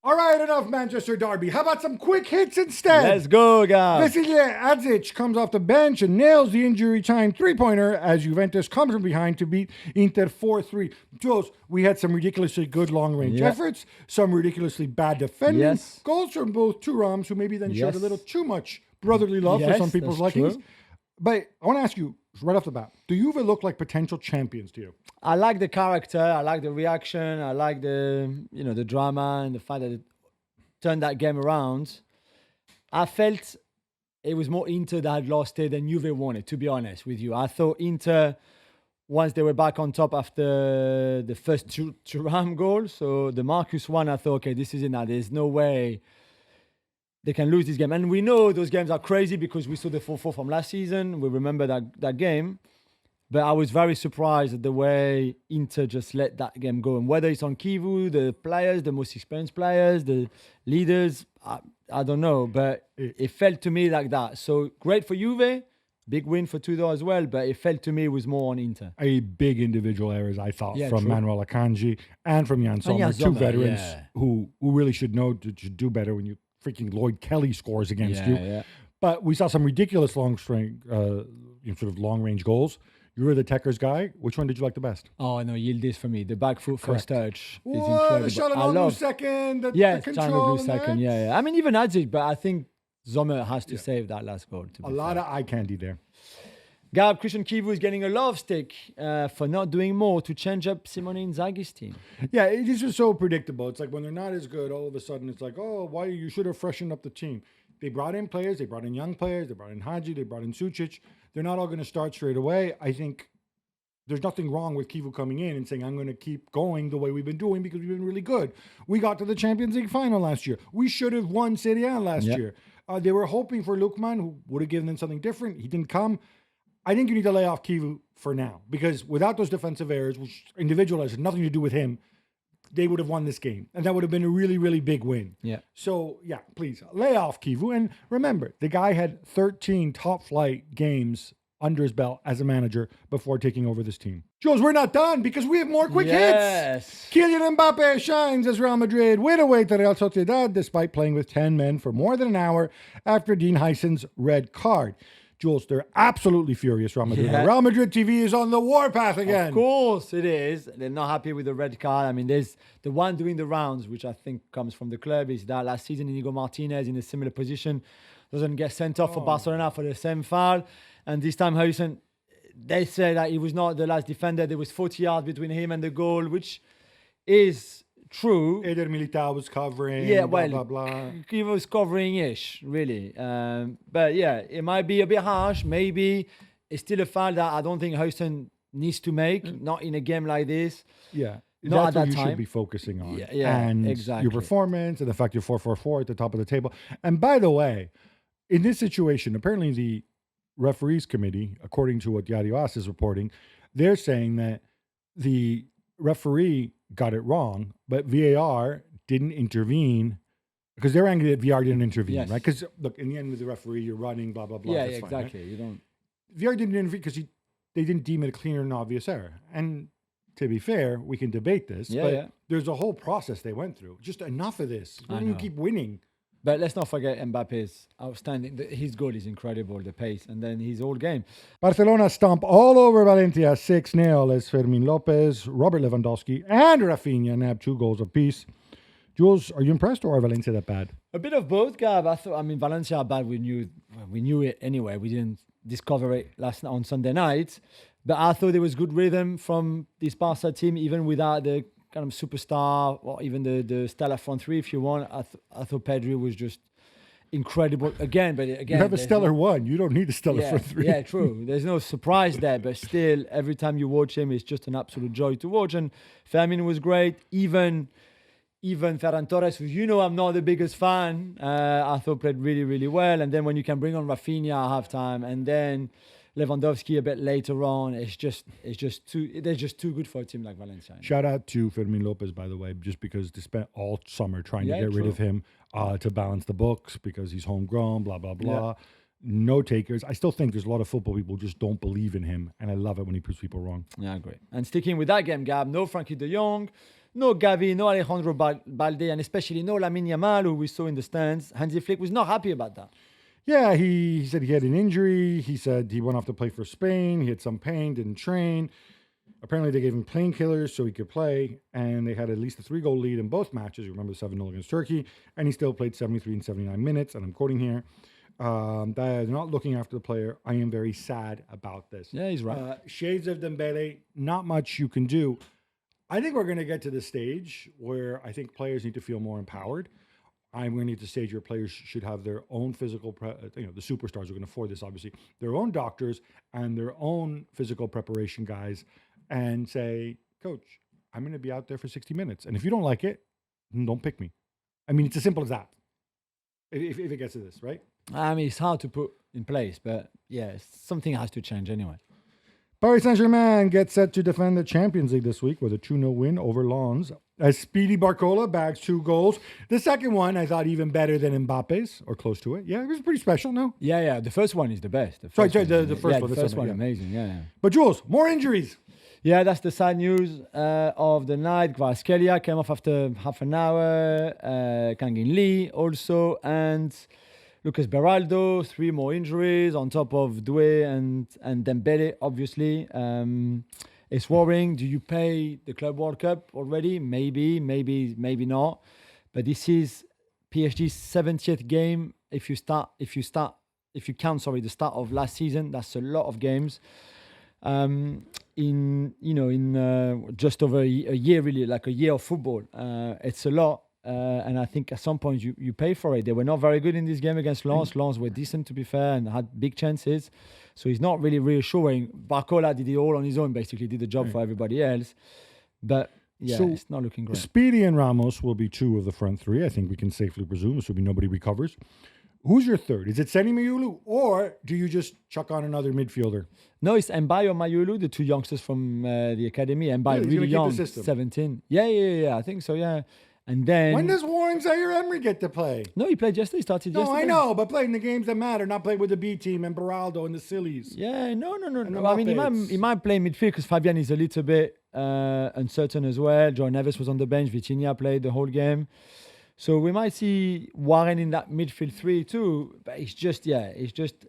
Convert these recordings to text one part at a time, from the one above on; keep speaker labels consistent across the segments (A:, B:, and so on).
A: All right, enough Manchester derby. How about some quick hits instead?
B: Let's go, guys.
A: Vasilije Adzic comes off the bench and nails the injury time three-pointer as Juventus comes from behind to beat Inter 4-3. Jules, we had some ridiculously good long-range efforts, some ridiculously bad defending, goals from both Turams, who maybe then showed a little too much brotherly love for some people's likings. True. But I want to ask you, right off the bat, do Juve look like potential champions to you?
B: I like the character. I like the reaction. I like the drama and the fact that it turned that game around. I felt it was more Inter that had lost it than Juve won it, to be honest with you. I thought Inter, once they were back on top after the first Thuram goal, so the Marcus one, I thought, okay, this is it now. There's no way they can lose this game. And we know those games are crazy because we saw the 4-4 from last season. We remember that game. But I was very surprised at the way Inter just let that game go. And whether it's on Kivu, the players, the most experienced players, the leaders, I don't know. But it felt to me like that. So great for Juve. Big win for Tudor as well. But it felt to me it was more on Inter.
A: A big individual errors, I thought, from Manuel Akanji and from Jan Sommer. Two veterans who really should know to do better when you freaking Lloyd Kelly scores against you. Yeah. But we saw some ridiculous long-range goals. You were the Techers guy. Which one did you like the best?
B: Oh, no, Yildiz for me. The back foot first touch is incredible.
A: The Çalhanoğlu second, the control
B: second, I mean, even Adzic, but I think Sommer has to save that last goal.
A: A lot of eye candy there.
B: Gab, Christian Kivu is getting a love stick for not doing more to change up Simone Inzaghi's team.
A: Yeah, this is so predictable. It's like when they're not as good, all of a sudden it's like, oh, why you should have freshened up the team. They brought in players. They brought in young players. They brought in Hadji. They brought in Sucic. They're not all going to start straight away. I think there's nothing wrong with Kivu coming in and saying, I'm going to keep going the way we've been doing because we've been really good. We got to the Champions League final last year. We should have won Serie A last year. They were hoping for Lukman, who would have given them something different. He didn't come. I think you need to lay off Kivu for now because without those defensive errors, which individual has nothing to do with him, they would have won this game. And that would have been a really, really big win.
B: Yeah.
A: So, please, lay off Kivu. And remember, the guy had 13 top-flight games under his belt as a manager before taking over this team. Jules, we're not done because we have more quick hits. Kylian Mbappé shines as Real Madrid win away to Real Sociedad despite playing with 10 men for more than an hour after Dean Hyson's red card. Jules, they're absolutely furious, Real Madrid. Yeah. Real Madrid TV is on the warpath again.
B: Of course it is. They're not happy with the red card. I mean, there's the one doing the rounds, which I think comes from the club, is that last season Inigo Martinez in a similar position doesn't get sent off for Barcelona for the same foul. And this time, Hysson, they say that he was not the last defender. There was 40 yards between him and the goal, which is true.
A: Eder Militao was covering, blah, blah, blah.
B: He was covering-ish, really. But it might be a bit harsh. Maybe it's still a foul that I don't think Hysson needs to make, not in a game like this.
A: Yeah.
B: Not
A: That's
B: at
A: what
B: that
A: you
B: time.
A: should be focusing on.
B: And exactly.
A: Your performance and the fact you're 4-4-4 at the top of the table. And by the way, in this situation, apparently the referees committee, according to what Diario AS is reporting, they're saying that the referee got it wrong, but VAR didn't intervene because they're angry that VAR didn't intervene, right? Because look, in the end with the referee, you're running, blah, blah, blah.
B: Yeah,
A: that's
B: exactly.
A: Fine, right?
B: You don't.
A: VAR didn't intervene because they didn't deem it a clear and obvious error. And to be fair, we can debate this, but there's a whole process they went through. Just enough of this. Why don't you keep winning?
B: But let's not forget Mbappe's outstanding. His goal is incredible, the pace, and then his whole game.
A: Barcelona stomp all over Valencia 6-0 as Fermin Lopez, Robert Lewandowski, and Rafinha nabbed 2 goals apiece. Jules, are you impressed or are Valencia that bad?
B: A bit of both, Gab. Valencia are bad. We knew it anyway. We didn't discover it on Sunday night. But I thought there was good rhythm from this Barca team, even without the kind of superstar or even the stellar front three, if you want. I thought Pedri was just incredible again. You
A: have a stellar one. You don't need a stellar front three.
B: Yeah, true. There's no surprise there, but still, every time you watch him, it's just an absolute joy to watch. And Fermin was great. Even Ferran Torres, who I'm not the biggest fan, I thought played really, really well. And then when you can bring on Rafinha at halftime, and then Lewandowski a bit later on, they're just too good for a team like Valencia.
A: Shout out to Fermin Lopez, by the way, just because they spent all summer trying to get rid of him to balance the books because he's homegrown, blah, blah, blah. Yeah. No takers. I still think there's a lot of football people who just don't believe in him, and I love it when he proves people wrong.
B: Yeah, I agree. And sticking with that game, Gab, no Frankie de Jong, no Gavi, no Alejandro Balde, and especially no Lamine Yamal, who we saw in the stands. Hansi Flick was not happy about that.
A: Yeah, he said he had an injury. He said he went off to play for Spain. He had some pain, didn't train. Apparently, they gave him painkillers so he could play, and they had at least a 3-goal lead in both matches. You remember the 7-0 against Turkey, and he still played 73 and 79 minutes, and I'm quoting here. They're not looking after the player. I am very sad about this.
B: Yeah, he's right.
A: Shades of Dembele, not much you can do. I think we're going to get to the stage where I think players need to feel more empowered. I'm going to need to stage where players should have their own physical, the superstars who can afford this, obviously, their own doctors and their own physical preparation guys, and say, Coach, I'm going to be out there for 60 minutes. And if you don't like it, then don't pick me. I mean, it's as simple as that. If it gets to this, right?
B: I mean, it's hard to put in place, but yeah, something has to change anyway.
A: Paris Saint-Germain gets set to defend the Champions League this week with a 2-0 win over Lens. As Speedy Barcola bags 2 goals. The second one, I thought even better than Mbappe's, or close to it. Yeah, it was pretty special, no?
B: Yeah. The first one is the best. The
A: Sorry,
B: first
A: the first one.
B: The first one, amazing. Yeah.
A: But Jules, more injuries.
B: Yeah, that's the sad news of the night. Kvaratskhelia came off after half an hour. Kangin Lee also. And Lucas Beraldo, 3 more injuries on top of Doué and Dembele, obviously. It's worrying. Do you play the Club World Cup already? Maybe not. But this is PSG's 70th game. If you count, the start of last season, that's a lot of games. In just over a year, really, like a year of football. It's a lot. And I think at some point you pay for it. They were not very good in this game against Lens. Lens were decent, to be fair, and had big chances. So he's not really reassuring. Barcola did it all on his own, basically, did the job for everybody else. But yeah, it's not looking great.
A: Speedy and Ramos will be 2 of the front 3. I think we can safely presume, assuming nobody recovers. Who's your third? Is it Seni Mayulu, or do you just chuck on another midfielder?
B: No, it's Mbaye or Mayulu, the 2 youngsters from the academy. Mbaye really young, 17. Yeah, I think so, yeah. And then
A: when does Warren Zaire-Emery get to play?
B: No, he played yesterday. He started yesterday.
A: No, I know, but playing the games that matter, not play with the B team and Beraldo and the Sillies.
B: Yeah, no. I mean, he might play midfield because Fabian is a little bit uncertain as well. Joe Neves was on the bench. Vitinha played the whole game. So we might see Warren in that midfield 3 too. But it's just a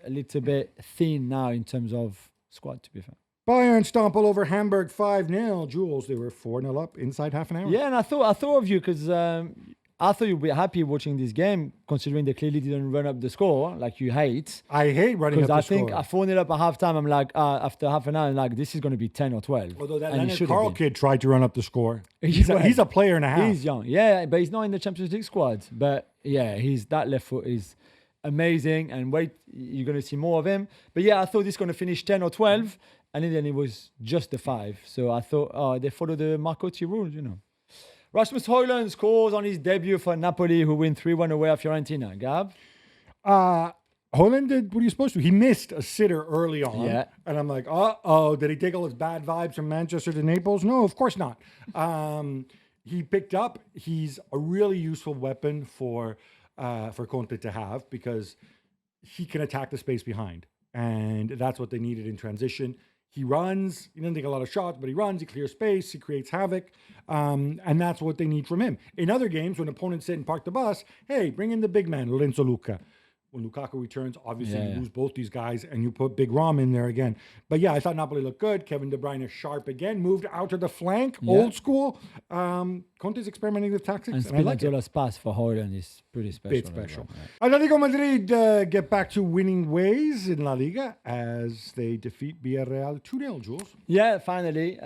B: little bit thin now in terms of squad, to be fair.
A: Bayern stomp all over Hamburg 5-0. Jules, they were 4-0 up inside half an hour.
B: Yeah, and I thought of you because I thought you'd be happy watching this game, considering they clearly didn't run up the score like you hate.
A: I hate running up the score.
B: Because I think I 4-0 up at halftime. I'm like, after half an hour, I'm like, this is going to be 10 or 12.
A: Although that Leonard Carl kid tried to run up the score. He's a player and a half.
B: He's young. Yeah, but he's not in the Champions League squad. But yeah, that left foot is amazing. And wait, you're going to see more of him. But yeah, I thought this was going to finish 10 or 12. And then it was just the 5. So I thought, they follow the Marcotti rules, Rasmus Højlund scores on his debut for Napoli, who win 3-1 away at Fiorentina. Gab?
A: Højlund did what he was supposed to. He missed a sitter early on.
B: Yeah.
A: And I'm like, did he take all his bad vibes from Manchester to Naples? No, of course not. He picked up. He's a really useful weapon for Conte to have because he can attack the space behind. And that's what they needed in transition. He runs. He doesn't take a lot of shots, but he runs. He clears space. He creates havoc. And that's what they need from him. In other games, when opponents sit and park the bus, hey, bring in the big man, Lorenzo Luca. When Lukaku returns, obviously you lose both these guys and you put Big Rom in there again. But yeah, I thought Napoli looked good. Kevin De Bruyne sharp again, moved out to the flank, old school. Conte's experimenting with tactics.
B: And Spinazzola's pass for Højlund is pretty special.
A: Bit special. Well, Atletico Madrid get back to winning ways in La Liga as they defeat Villarreal 2-0, Jules.
B: Yeah, finally.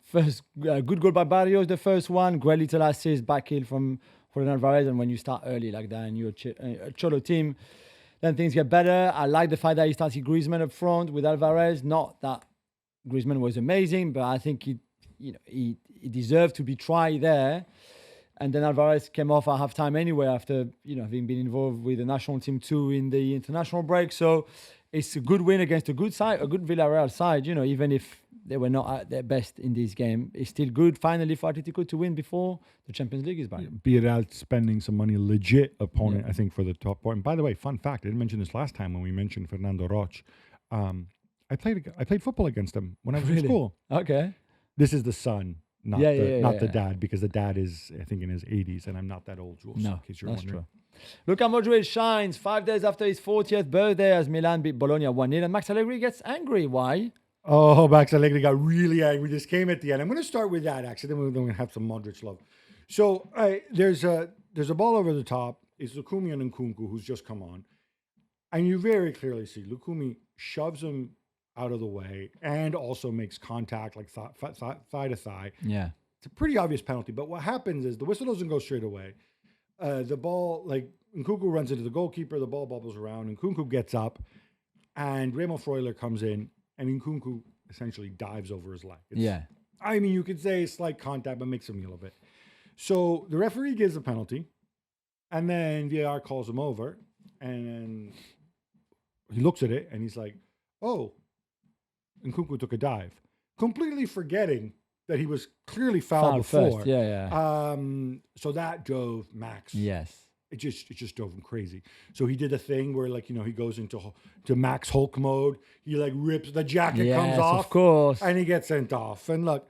B: First good goal by Barrios, the first one. Great little assist, back heel from Julian Alvarez, and when you start early like that and you're a Cholo team, then things get better. I like the fact that he started Griezmann up front with Alvarez. Not that Griezmann was amazing, but I think he deserved to be tried there. And then Alvarez came off at halftime anyway after having been involved with the national team too in the international break. So it's a good win against a good Villarreal side. Even if they were not at their best in this game, it's still good finally for Atletico to win before the Champions League is back.
A: Villarreal spending some money, legit opponent, I think, for the top point. And by the way, fun fact, I didn't mention this last time when we mentioned Fernando Roch. I played football against him when I was in school.
B: Okay.
A: This is the son not the dad, because the dad is, I think, in his 80s, and I'm not that old, Jules.
B: No,
A: in case you're
B: that's
A: wondering.
B: true. Luka Modric shines 5 days after his 40th birthday as Milan beat Bologna 1-0, and Max Allegri gets angry. Why?
A: Oh, Max Allegri got really angry. This came at the end. I'm going to start with that, actually. Then we're going to have some Modric love. So there's a ball over the top. It's Lukumi and Nkunku, who's just come on. And you very clearly see Lukumi shoves him out of the way and also makes contact, like thigh to thigh.
B: Yeah.
A: It's a pretty obvious penalty. But what happens is the whistle doesn't go straight away. The ball, like Nkunku runs into the goalkeeper, the ball bubbles around, Nkunku gets up, and Remo Freuler comes in, and Nkunku essentially dives over his leg. I mean, you could say slight contact, but makes him kneel a bit. So the referee gives a penalty, and then VAR calls him over, and he looks at it, and he's like, oh, Nkunku took a dive, completely forgetting that he was clearly fouled before.
B: First. Yeah.
A: So that drove Max.
B: Yes.
A: It just drove him crazy. So he did a thing where, like, he goes into Max Hulk mode. He like rips the jacket, comes off,
B: of course,
A: and he gets sent off. And look,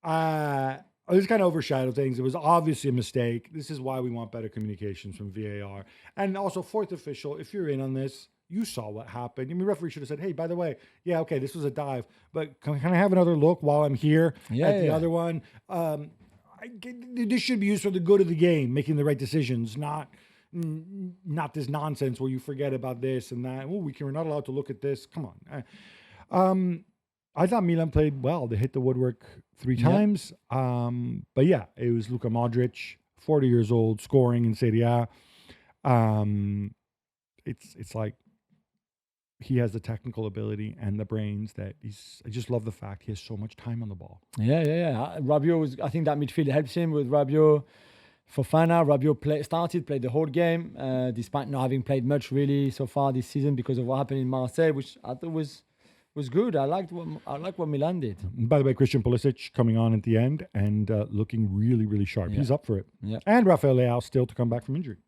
A: this kind of overshadowed things. It was obviously a mistake. This is why we want better communications from VAR. And also, fourth official, if you're in on this, you saw what happened. I mean, referee should have said, hey, by the way, yeah, okay, this was a dive, but can I have another look while I'm here at the other one? This should be used for the good of the game, making the right decisions, not this nonsense where you forget about this and that. Oh, we're not allowed to look at this. Come on. I thought Milan played well. They hit the woodwork 3 times. But yeah, it was Luka Modric, 40 years old, scoring in Serie A. It's like he has the technical ability and the brains that I just love the fact he has so much time on the ball.
B: Yeah. Rabiot I think that midfield helps him with Rabiot. Fofana, Rabiot played the whole game, despite not having played much really so far this season because of what happened in Marseille, which I thought was good. I like what Milan did.
A: By the way, Christian Pulisic coming on at the end and looking really, really sharp.
B: Yeah.
A: He's up for it.
B: Yeah.
A: And Rafael Leao still to come back from injury.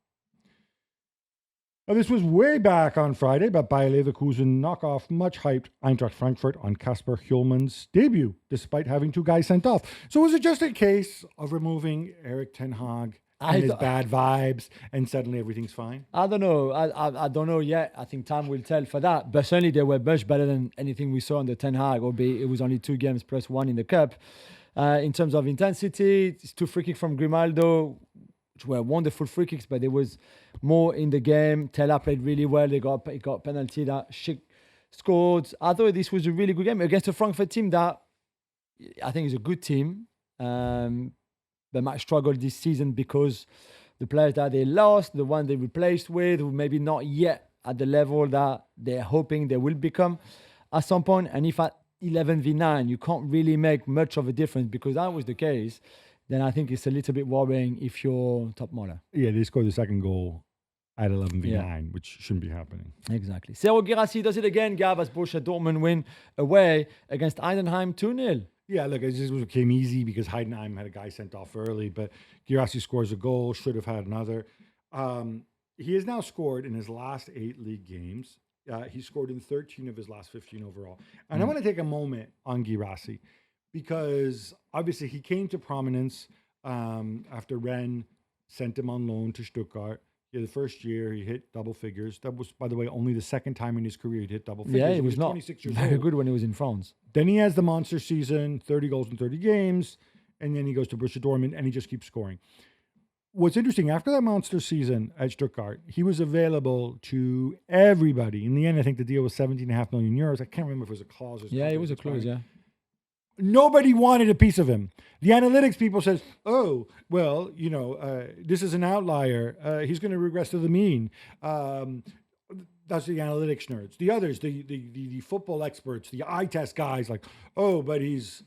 A: Now, this was way back on Friday, but Bayer Leverkusen knock off much hyped Eintracht Frankfurt on Kasper Hjulmann's debut, despite having 2 guys sent off. So was it just a case of removing Erik ten Hag and his bad vibes, and suddenly everything's fine?
B: I don't know. I don't know yet. I think time will tell for that. But certainly they were much better than anything we saw under Ten Hag, albeit it was only 2 games plus 1 in the cup. In terms of intensity, it's 2 free kicks from Grimaldo, which were wonderful free kicks, but there was more in the game. Tella played really well. He got penalty that Schick scored. I thought this was a really good game against a Frankfurt team that I think is a good team, but might struggle this season because the players that they lost, the one they replaced with, who maybe not yet at the level that they're hoping they will become at some point. And if at 11v9 you can't really make much of a difference, because that was the case, then I think it's a little bit worrying if you're top Moller.
A: Yeah, they scored the second goal at 11v9, which shouldn't be happening.
B: Exactly. Serhou Guirassy does it again, Gab, as Borussia Dortmund win away against Heidenheim 2-0.
A: Yeah, look, it just came easy because Heidenheim had a guy sent off early, but Guirassy scores a goal, should have had another. He has now scored in his last 8 league games. He scored in 13 of his last 15 overall. And I want to take a moment on Guirassy, because obviously he came to prominence after Rennes sent him on loan to Stuttgart. The first year he hit double figures. That was, by the way, only the second time in his career he'd hit double figures.
B: Yeah, he was not
A: 26 years
B: very
A: old.
B: good when he was in France.
A: Then he has the monster season, 30 goals in 30 games, and then he goes to Borussia Dortmund and he just keeps scoring. What's interesting, after that monster season at Stuttgart, he was available to everybody. In the end, I think the deal was 17.5 million euros. I can't remember if it was a clause or something.
B: Yeah, it was a clause, yeah.
A: Nobody wanted a piece of him. The analytics people says, oh, well, this is an outlier. He's going to regress to the mean. That's the analytics nerds. The others, the football experts, the eye test guys, like, oh, but he's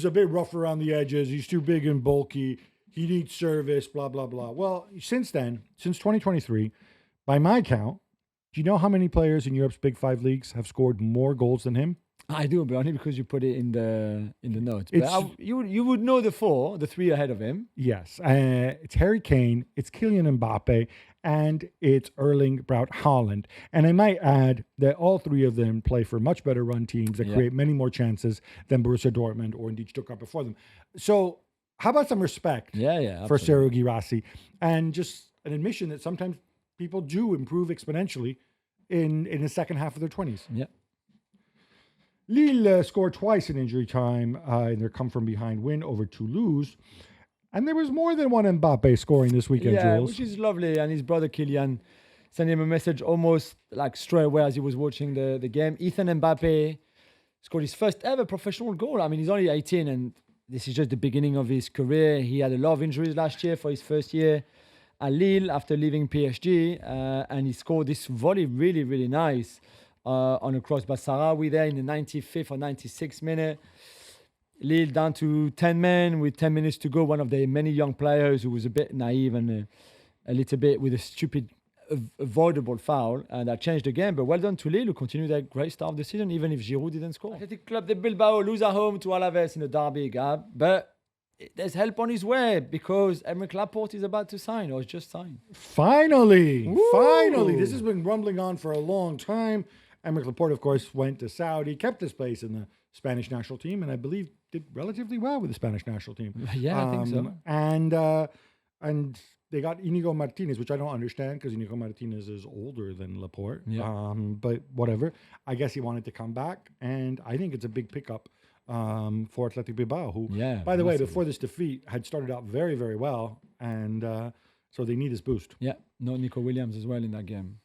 A: a bit rough around the edges. He's too big and bulky. He needs service, blah, blah, blah. Well, since then, since 2023, by my count, do you know how many players in Europe's Big 5 leagues have scored more goals than him?
B: I do, but only because you put it in the notes. But you would know the 3 ahead of him.
A: Yes, it's Harry Kane, it's Kylian Mbappe, and it's Erling Braut Haaland. And I might add that all three of them play for much better run teams that create many more chances than Borussia Dortmund or indeed Stuttgart before them. So how about some respect for Serhou Guirassy, and just an admission that sometimes people do improve exponentially in the second half of their 20s.
B: Yeah.
A: Lille scored twice in injury time in their come-from-behind win over Toulouse. And there was more than one Mbappe scoring this weekend, Jules.
B: Which is lovely. And his brother Kylian sent him a message almost like straight away as he was watching the game. Ethan Mbappe scored his first ever professional goal. I mean, he's only 18 and this is just the beginning of his career. He had a lot of injuries last year for his first year at Lille after leaving PSG. And he scored this volley really, really nice on a cross by Sarawi there in the 95th or 96th minute. Lille down to 10 men with 10 minutes to go. One of the many young players who was a bit naive and a little bit with a stupid, avoidable foul. And that changed the game. But well done to Lille, who continued their great start of the season, even if Giroud didn't score. Athletic Club de Bilbao lose at home to Alaves in a derby, Gab. But there's help on his way because Aymeric Laporte is about to sign or has just signed.
A: Finally. This has been rumbling on for a long time. Aymeric Laporte, of course, went to Saudi, kept his place in the Spanish national team, and I believe did relatively well with the Spanish national team.
B: Yeah, I think so.
A: And they got Inigo Martinez, which I don't understand because Inigo Martinez is older than Laporte.
B: Yeah.
A: But whatever. I guess he wanted to come back, and I think it's a big pickup for Athletic Bilbao, who, by the way, before this defeat, had started out very, very well, and so they need this boost.
B: Yeah, no Nico Williams as well in that game.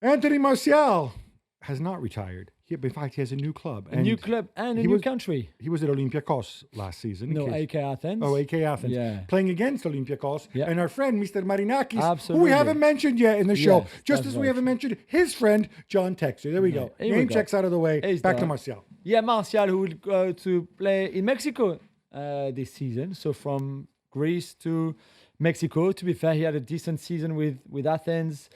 A: Anthony Martial has not retired. In fact, he has a new club.
B: A new club and a new country.
A: He was at Olympiacos last season.
B: No, AK Athens.
A: Oh, AK Athens.
B: Yeah.
A: Playing against Olympiacos.
B: Yeah.
A: And our friend, Mr. Marinakis,
B: Absolutely.
A: who we haven't mentioned yet in the show.
B: Yes,
A: just as we haven't mentioned his friend, John Texer. There we go. Name checks out of the way.
B: He's
A: Back to
B: done.
A: Martial.
B: Yeah, Martial, who would go to play in Mexico this season. So from Greece to Mexico. To be fair, he had a decent season with Athens,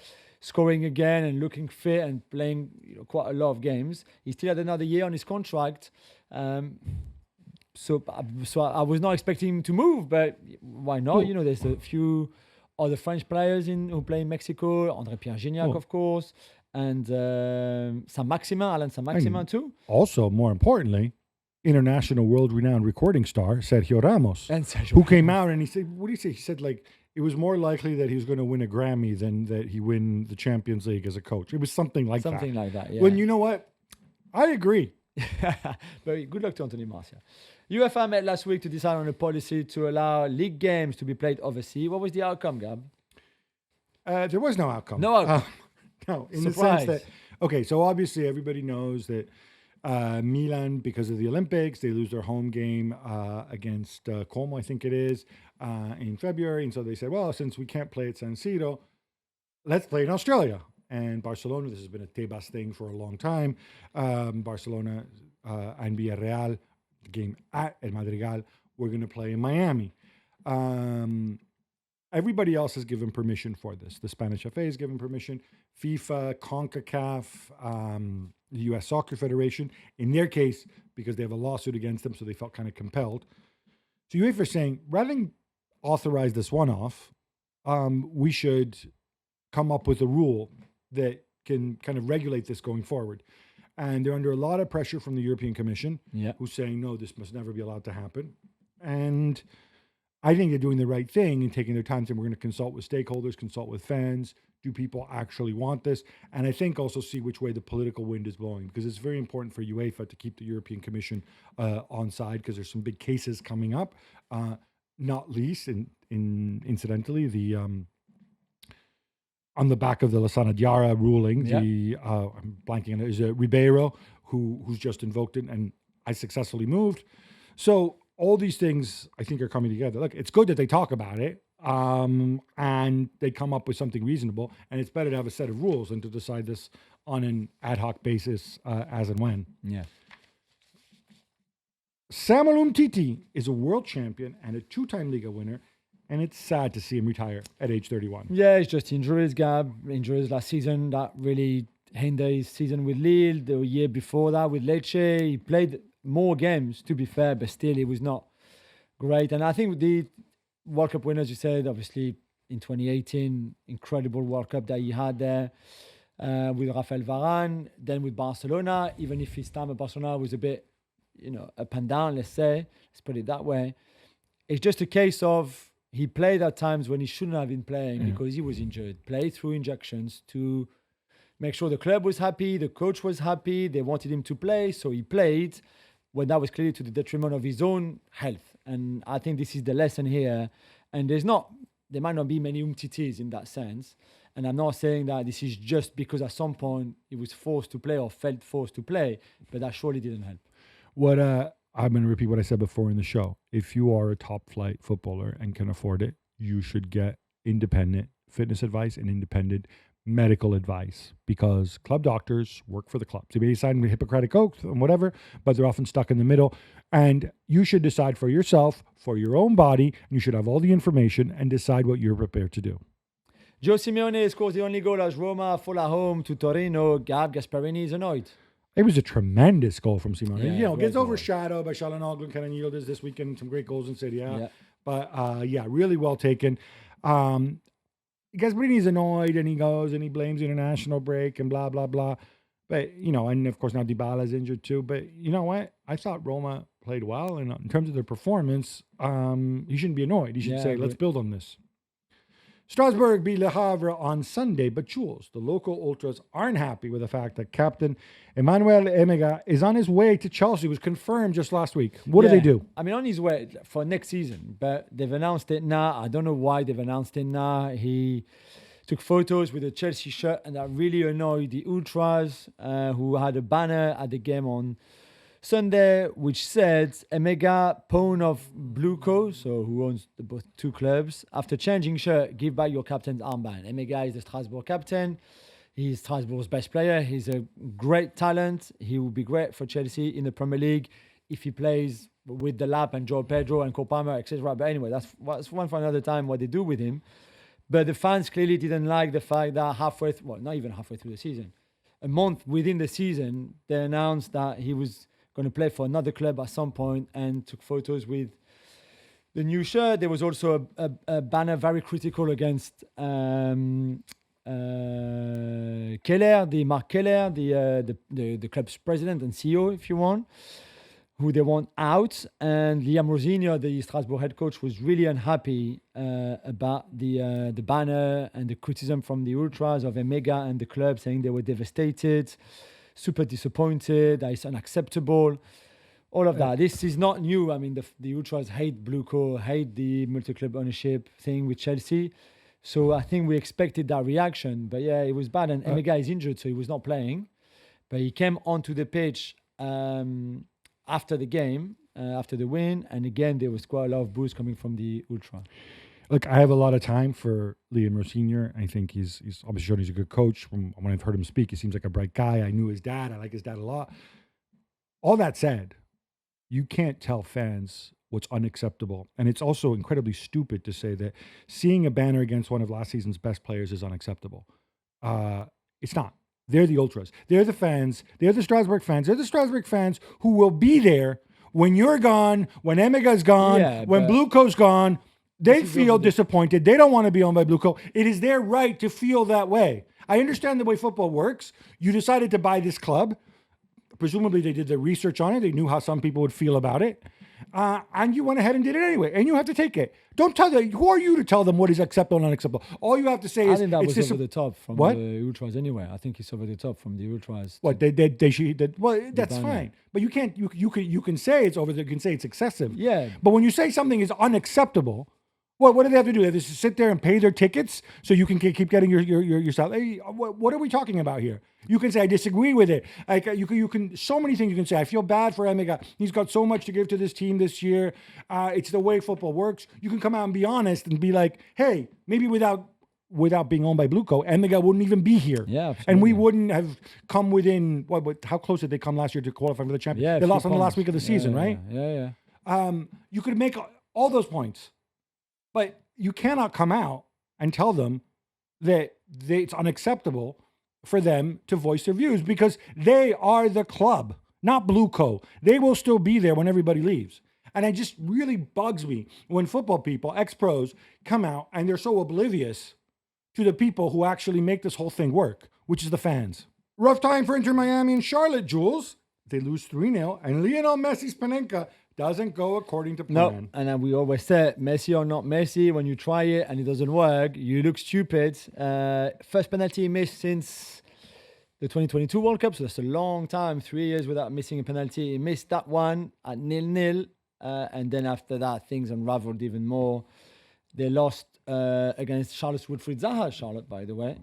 B: scoring again and looking fit and playing quite a lot of games. He still had another year on his contract. So I was not expecting him to move, but why not?
A: Cool.
B: There's a few other French players who play in Mexico. André-Pierre Gignac, of course. And Alain Saint-Maximin too.
A: Also, more importantly, international world-renowned recording star Sergio Ramos, who came out and he said, what do you say? He said, it was more likely that he was going to win a Grammy than that he win the Champions League as a coach. It was something like that.
B: Something like that, yeah.
A: When you know what? I agree.
B: Very good luck to Anthony Martial. UEFA met last week to decide on a policy to allow league games to be played overseas. What was the outcome, Gab?
A: There was no outcome.
B: No outcome.
A: No, in
B: Surprise.
A: the sense that, okay, so obviously everybody knows that Milan, because of the Olympics, they lose their home game against Como, I think it is, in February. And so they said, well, since we can't play at San Siro, let's play in Australia. And Barcelona, this has been a Tebas thing for a long time. Barcelona and Villarreal, the game at El Madrigal, we're going to play in Miami. Everybody else has given permission for this. The Spanish FA has given permission. FIFA, CONCACAF, the U.S. Soccer Federation. In their case, because they have a lawsuit against them, so they felt kind of compelled. So UEFA is saying, rather than authorize this one-off, we should come up with a rule that can kind of regulate this going forward. And they're under a lot of pressure from the European Commission, who's saying, no, this must never be allowed to happen. And I think they're doing the right thing and taking their time, saying we're going to consult with stakeholders, consult with fans. Do people actually want this? And I think also see which way the political wind is blowing, because it's very important for UEFA to keep the European Commission on side, because there's some big cases coming up, not least, incidentally, the on the back of the Lassana Diarra ruling, I'm blanking on it, is Ribeiro, who's just invoked it, and I successfully moved. So all these things, I think, are coming together. Look, it's good that they talk about it, and they come up with something reasonable, and it's better to have a set of rules than to decide this on an ad hoc basis as and when.
B: Yeah.
A: Samuel Umtiti is a world champion and a two-time Liga winner, and it's sad to see him retire at age 31.
B: Yeah, it's just injuries, Gab. Injuries last season that really hindered his season with Lille. The year before that with Lecce, he played more games, to be fair, but still it was not great. And I think the World Cup winners, you said, obviously in 2018, incredible World Cup that he had there with Rafael Varane, then with Barcelona, even if his time at Barcelona was a bit, up and down, let's put it that way. It's just a case of he played at times when he shouldn't have been playing because he was injured, played through injections to make sure the club was happy, the coach was happy, they wanted him to play, so he played when that was clearly to the detriment of his own health. And I think this is the lesson here. And there might not be many umtitis in that sense. And I'm not saying that this is just because at some point he was forced to play or felt forced to play, but that surely didn't help.
A: What I'm going to repeat what I said before in the show. If you are a top flight footballer and can afford it, you should get independent fitness advice and independent medical advice, because club doctors work for the clubs. They may sign with Hippocratic oath and whatever, but they're often stuck in the middle. And you should decide for yourself, for your own body, and you should have all the information and decide what you're prepared to do.
B: Joe Simeone scores the only goal as Roma fall at home to Torino. Gab Gasparini is annoyed.
A: It was a tremendous goal from Simeone.
B: Yeah,
A: Gets
B: goal.
A: overshadowed by Shalanoglu and Kenan Yildiz this weekend. Some great goals in Serie A. But really well taken. Gasparini's annoyed and he goes and he blames the international break and blah, blah, blah. But, and of course now Dybala's injured too. But you know what? I thought Roma played well. And in terms of their performance, he shouldn't be annoyed. He should say, let's build on this. Strasbourg beat Le Havre on Sunday, but Jules, the local ultras, aren't happy with the fact that captain Emmanuel Emega is on his way to Chelsea. It was confirmed just last week. What do they do?
B: I mean, on his way for next season, but they've announced it now. I don't know why they've announced it now. He took photos with a Chelsea shirt, and that really annoyed the ultras who had a banner at the game on Sunday, which said Emega, pawn of Bluco, so who owns both two clubs, after changing shirt, give back your captain's armband. Emega is the Strasbourg captain. He's Strasbourg's best player. He's a great talent. He will be great for Chelsea in the Premier League if he plays with the Lap and Joao Pedro and Copama, etc. But anyway, that's one for another time what they do with him. But the fans clearly didn't like the fact that not even halfway through the season, a month within the season, they announced that he was going to play for another club at some point and took photos with the new shirt. There was also a banner very critical against Keller, Mark Keller, the club's president and CEO, if you want, who they want out. And Liam Rosinha, the Strasbourg head coach, was really unhappy about the banner and the criticism from the ultras of Emega and the club, saying they were devastated, super disappointed, that it's unacceptable, all of that. This is not new. I mean, the ultras hate Bluco, hate the multi-club ownership thing with Chelsea. So I think we expected that reaction. But yeah, it was bad. And Emega is injured, so he was not playing. But he came onto the pitch after the game, after the win. And again, there was quite a lot of boos coming from the ultra.
A: Look, I have a lot of time for Liam Rosinha. I think he's obviously shown he's a good coach. From when I've heard him speak, he seems like a bright guy. I knew his dad. I like his dad a lot. All that said, you can't tell fans what's unacceptable. And it's also incredibly stupid to say that seeing a banner against one of last season's best players is unacceptable. It's not. They're the ultras. They're the fans. They're the Strasbourg fans. They're the Strasbourg fans who will be there when you're gone, when Emega's gone, when Bluco's gone. They feel disappointed. They don't want to be owned by Bluco. It is their right to feel that way. I understand the way football works. You decided to buy this club. Presumably they did their research on it. They knew how some people would feel about it. And you went ahead and did it anyway. And you have to take it. Don't tell them. Who are you to tell them what is acceptable and unacceptable? All you have to say is...
B: I think that was over the top from the ultras anyway. I think it's over the top from the ultras.
A: What, that's fine. But you can't... You can say it's over... You can say it's excessive.
B: Yeah.
A: But when you say something is unacceptable... What do they have to do? They have to sit there and pay their tickets so you can keep getting your salary. What are we talking about here? You can say, I disagree with it. Like you can so many things you can say. I feel bad for Emega. He's got so much to give to this team this year. It's the way football works. You can come out and be honest and be like, hey, maybe without being owned by Bluco, Emega wouldn't even be here.
B: Yeah, absolutely.
A: And we wouldn't have come within, how close did they come last year to qualify for the championship?
B: Yeah,
A: they lost on the last week of the season, right?
B: Yeah.
A: You could make all those points. But you cannot come out and tell them that it's unacceptable for them to voice their views because they are the club, not Bluco. They will still be there when everybody leaves. And it just really bugs me when football people, ex-pros, come out and they're so oblivious to the people who actually make this whole thing work, which is the fans. Rough time for Inter Miami and Charlotte, Jules. They lose 3-0, and Lionel Messi's Panenka doesn't go according to plan.
B: No, and then we always say, Messi or not Messi, when you try it and it doesn't work, you look stupid. First penalty missed since the 2022 World Cup, so that's a long time, 3 years without missing a penalty. He missed that one at 0-0, and then after that, things unraveled even more. They lost against Charlotte's Wilfried Zaha, Charlotte, by the way.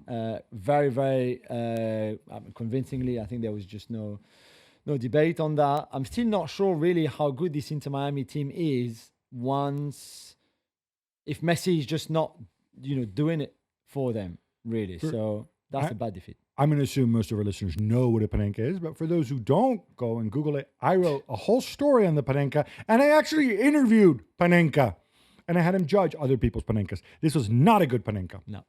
B: Very, very convincingly. I think there was just no debate on that. I'm still not sure really how good this Inter Miami team is if Messi is just not, doing it for them, really. So that's a bad defeat.
A: I'm going to assume most of our listeners know what a Panenka is, but for those who don't, go and Google it. I wrote a whole story on the Panenka, and I actually interviewed Panenka, and I had him judge other people's Panenkas. This was not a good Panenka.
B: No.